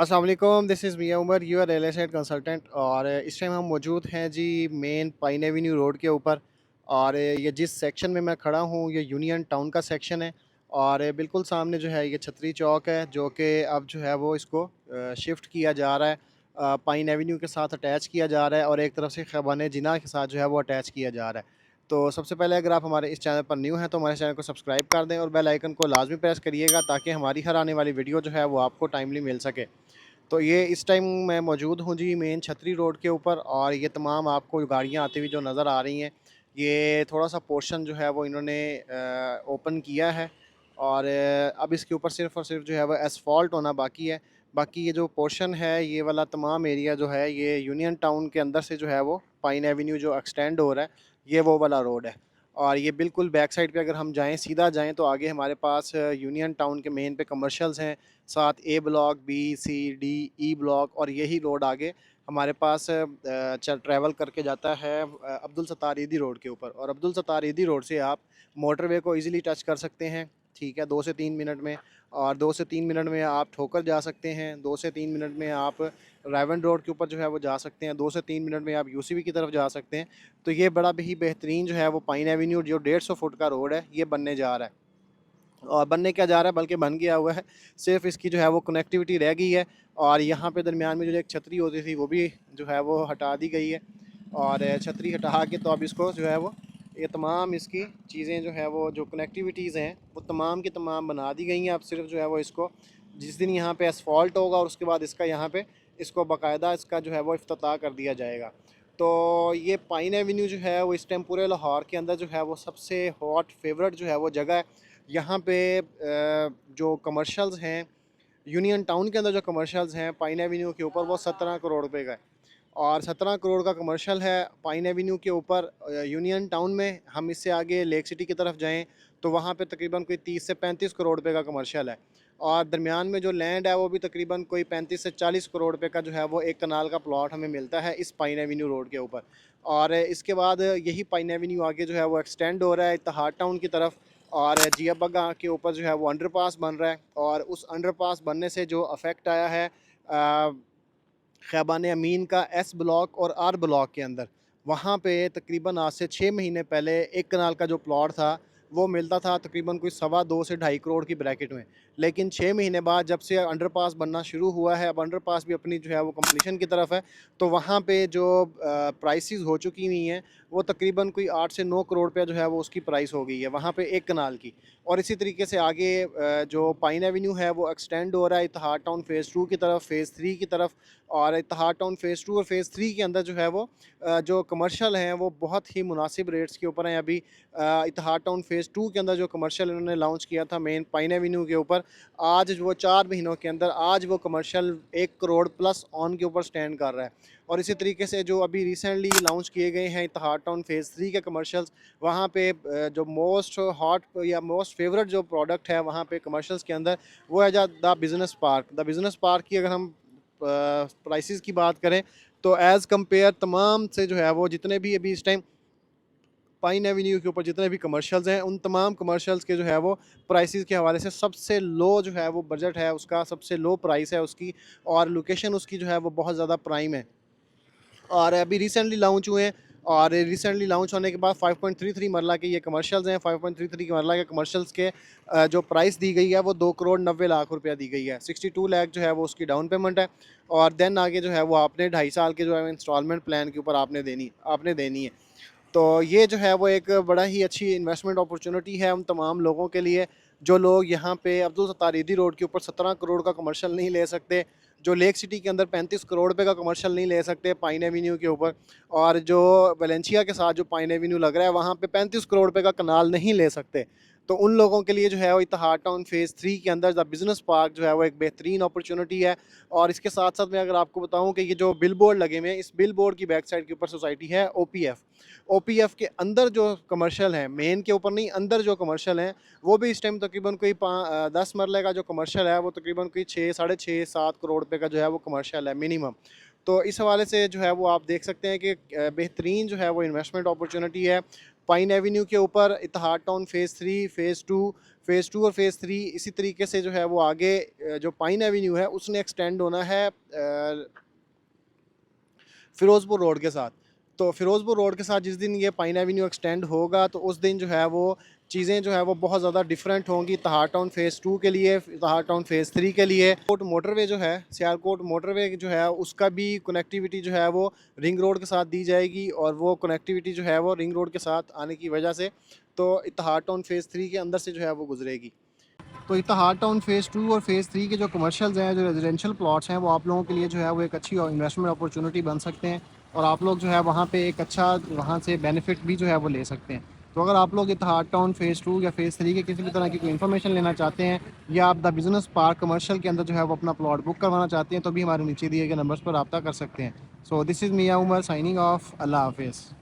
अस्सलाम वालेकुम, this is Miyan Umar, your real estate consultant. और इस टाइम हम मौजूद हैं जी मेन पाइन एवेन्यू रोड के ऊपर। और ये जिस सेक्शन में मैं खड़ा हूँ ये यूनियन टाउन का सेक्शन है। और बिल्कुल सामने जो है ये छतरी चौक है, जो कि अब जो है वो इसको शिफ्ट किया जा रहा है, पाइन एवेन्यू के साथ अटैच किया जा रहा है, और एक तरफ से ख़याबान जिन्ना के साथ जो है वो अटैच किया जा रहा है। तो सबसे पहले अगर आप हमारे इस चैनल पर न्यू हैं तो हमारे चैनल को सब्सक्राइब कर दें और बेल आइकन को लाजमी प्रेस करिएगा, ताकि हमारी हर आने वाली वीडियो जो है वो आपको टाइमली मिल सके। तो ये इस टाइम मैं मौजूद हूँ जी मेन छतरी रोड के ऊपर। और ये तमाम आपको गाड़ियाँ आती हुई जो नज़र आ रही हैं, ये थोड़ा-सा पोर्शन जो है वो इन्होंने ओपन किया है। और अब इसके ऊपर सिर्फ़ और सिर्फ़ जो है वो एस्फॉल्ट होना बाकी है। बाकी ये जो पोर्शन है, ये वाला तमाम एरिया जो है, ये यूनियन टाउन के अंदर से जो है वो पाइन एवेन्यू जो एक्सटेंड हो रहा है, ये वो वाला रोड है। और ये बिल्कुल बैक साइड पे अगर हम जाएँ, सीधा जाएँ, तो आगे हमारे पास यूनियन टाउन के मेन पे कमर्शियल्स हैं, साथ ए ब्लॉक, बी, सी, डी, ई ब्लॉक, और यही रोड आगे हमारे पास ट्रैवल करके जाता है अब्दुल सत्तार ईदी रोड के ऊपर। और अब्दुल सत्तार ईदी रोड से आप मोटरवे को ईज़िली टच कर सकते हैं, ठीक है, 2 से 3 मिनट में। और 2 से 3 मिनट में आप ठोकर जा सकते हैं, 2 से 3 मिनट में आप रायवन रोड के ऊपर जो है वो जा सकते हैं, 2 से 3 मिनट में आप यूसीबी की तरफ जा सकते हैं। तो ये बड़ा ही बेहतरीन जो है वो पाइन एवेन्यू जो 150 फुट का रोड है, ये बनने जा रहा है। और बनने क्या जा रहा है, बल्कि बन गया हुआ है। सिर्फ़ इसकी जो है वो कनेक्टिविटी रह गई है। और यहाँ पे दरमियान में जो एक छतरी होती थी, वो भी जो है वो हटा दी गई है। और छतरी हटा के तो अब इसको जो है वो ये तमाम इसकी चीज़ें जो है वो जो कनेक्टिविटीज़ हैं, वो तमाम की तमाम बना दी गई हैं। अब सिर्फ जो है वो इसको जिस दिन यहाँ पे एसफॉल्ट होगा, और उसके बाद इसका यहाँ पे इसको बाकायदा इसका जो है वो इफ्तिताह कर दिया जाएगा। तो ये पाइन एवेन्यू जो है वो इस टाइम पूरे लाहौर के अंदर जो है वो सबसे हॉट फेवरेट जो है वो जगह है। यहाँ पे जो कमर्शियल्स हैं, यूनियन टाउन के अंदर जो कमर्शियल्स हैं पाइन एवेन्यू के ऊपर, वो 17 करोड़ रुपए का है। और 17 करोड़ का कमर्शियल है पाइन एवेन्यू के ऊपर यूनियन टाउन में। हम इससे आगे लेक सिटी की तरफ जाएं तो वहाँ पे तकरीबन कोई 30 से 35 करोड़ रुपए का कमर्शियल है। और दरमियान में जो लैंड है वो भी तकरीबन कोई 35 से 40 करोड़ रुपए का जो है वो एक कनाल का प्लॉट हमें मिलता है इस पाइन एवेन्यू रोड के ऊपर। और इसके बाद यही पाइन एवेन्यू आगे जो है वो एक्सटेंड हो रहा है इत्तेहाद टाउन की तरफ। और जिया बग्गा के ऊपर जो है वो अंडरपास बन रहा है। और उस अंडरपास बनने से जो अफेक्ट आया है ख़याबान अमीन का एस ब्लॉक और आर ब्लॉक के अंदर, वहाँ पे तकरीबन आज से 6 महीने पहले एक कनाल का जो प्लॉट था, वो मिलता था तकरीबन कोई सवा 2 से ढाई करोड़ की ब्रैकेट में। लेकिन 6 महीने बाद जब से अंडरपास बनना शुरू हुआ है, अब अंडरपास भी अपनी जो है वो कंप्लीशन की तरफ है, तो वहाँ पे जो प्राइसेस हो चुकी हुई हैं, वो तकरीबन कोई 8 से 9 करोड़ रुपया जो है वो उसकी प्राइस हो गई है वहाँ पे एक कनाल की। और इसी तरीके से आगे जो पाइन एवेन्यू है वो एक्सटेंड हो रहा है इत्तेहाद टाउन फ़ेज़ 2 की तरफ, फ़ेज़ 3 की तरफ। और इत्तेहाद टाउन फ़ेज़ 2 और फ़ेज़ 3 के अंदर जो है वो जो कमर्शियल हैं वो बहुत ही मुनासिब रेट्स के ऊपर हैं। अभी इत्तेहाद टाउन फ़ेज़ 2 के अंदर जो कमर्शियल इन्होंने लॉन्च किया था मेन पाइन एवेन्यू के ऊपर, आज वो 4 महीनों के अंदर आज वो कमर्शियल 1 करोड़ प्लस ऑन के ऊपर स्टैंड कर रहा है। और इसी तरीके से जो अभी रिसेंटली लॉन्च किए गए हैं इत्तेहाद टाउन फ़ेज़ 3 के कमर्शियल्स, वहाँ पे जो मोस्ट हॉट या मोस्ट फेवरेट जो प्रोडक्ट है वहाँ पे कमर्शियल्स के अंदर, वो है the business park. The business park की अगर हम प्राइसेस की बात करें, तो एज़ कंपेयर तमाम से जो है वो जितने भी अभी इस टाइम पाइन एवेन्यू के ऊपर जितने भी कमर्शियल्स हैं, उन तमाम कमर्शियल्स के जो है वो प्राइसेस के हवाले से सबसे लो जो है वो बजट है उसका, सबसे लो प्राइस है उसकी। और लोकेशन उसकी जो है वो बहुत ज़्यादा प्राइम है। और अभी रिसेंटली लॉन्च हुए हैं। और रिसेंटली लॉन्च होने के बाद 5.33 मरला के ये कमर्शियल्स हैं। 5.33 के मरला के कमर्शियल्स के जो प्राइस दी गई है वो 2 करोड़ 90 लाख रुपया दी गई है। 62 लाख जो है वो उसकी डाउन पेमेंट है। और देन आगे जो है वो आपने 2.5 साल के जो है इंस्टॉलमेंट प्लान के ऊपर आपने देनी है। तो ये जो है वो एक बड़ा ही अच्छी इन्वेस्टमेंट अपॉर्चुनिटी है उन तमाम लोगों के लिए, जो लोग यहाँ पे अब्दुल सत्तार ईदी रोड के ऊपर 17 करोड़ का कमर्शियल नहीं ले सकते, जो लेक सिटी के अंदर 35 करोड़ रुपए का कमर्शियल नहीं ले सकते पाइन एवेन्यू के ऊपर, और जो वेलेंशिया के साथ जो पाइन एवेन्यू लग रहा है वहाँ पे 35 करोड़ रुपए का कनाल नहीं ले सकते। तो उन लोगों के लिए जो है वो इत्तेहाद टाउन फ़ेज़ 3 के अंदर द बिज़नेस पार्क जो है वो एक बेहतरीन अपॉर्चुनिटी है। और इसके साथ साथ मैं अगर आपको बताऊँ कि ये जो बिल बोर्ड लगे हुए हैं, इस बिल बोर्ड की बैक साइड के ऊपर सोसाइटी है ओपीएफ। ओपीएफ के अंदर जो कमर्शियल हैं, मेन के ऊपर नहीं, अंदर जो कमर्शियल हैं, वो भी इस टाइम तकरीबन कोई 10 मरले का जो कमर्शियल है वो तकरीबन कोई 6 साढ़े 6 7 करोड़ रुपए का जो है वो कमर्शियल है मिनिमम। तो इस हवाले से जो है वो आप देख सकते हैं कि बेहतरीन जो है वो इन्वेस्टमेंट अपॉर्चुनिटी है पाइन एवेन्यू के ऊपर। इत्तेहाद टाउन फ़ेज़ 3, फ़ेज़ 2, फ़ेज़ 2 और फ़ेज़ 3 इसी तरीके से जो है वो आगे जो पाइन एवेन्यू है उसने एक्सटेंड होना है फ़िरोज़पुर रोड के साथ। तो फ़िरोज़पुर रोड के साथ जिस दिन ये पाइन एवेन्यू एक्सटेंड होगा तो उस दिन जो है वो चीज़ें जो है वो बहुत ज़्यादा डिफरेंट होंगी तहार टाउन फ़ेज़ 2 के लिए, तहार टाउन फ़ेज़ 3 के लिए। कोट मोटरवे जो है, सियालकोट मोटरवे जो है उसका भी कनेक्टिविटी जो है वो रिंग रोड के साथ दी जाएगी और वो कनेक्टिविटी जो है वो रिंग रोड के साथ आने की वजह से तो तहार टाउन फ़ेज़ 3 के अंदर से जो है वो गुजरेगी। तो इत्तेहाद टाउन फ़ेज़ 2 और फ़ेज़ 3 के जो कमर्शियल्स हैं, जो रेजिडेंशियल प्लॉट्स हैं, वो आप लोगों के लिए जो है वो एक अच्छी इन्वेस्टमेंट अपॉर्चुनिटी बन सकते हैं और आप लोग जो है वहाँ पे एक अच्छा वहाँ से बेनिफिट भी जो है वो ले सकते हैं। तो अगर आप लोग इत्तेहाद टाउन फ़ेज़ 2 या फ़ेज़ 3 के किसी भी तरह की कोई इन्फॉर्मेशन लेना चाहते हैं या आप द बिज़नेस पार्क कमर्शियल के अंदर जो है वो अपना प्लॉट बुक करवाना चाहते हैं तो भी हमारे नीचे दिए गए नंबर्स पर रब्ता कर सकते हैं। So this is Miyan Umar signing off. अल्लाह हाफ़िज़।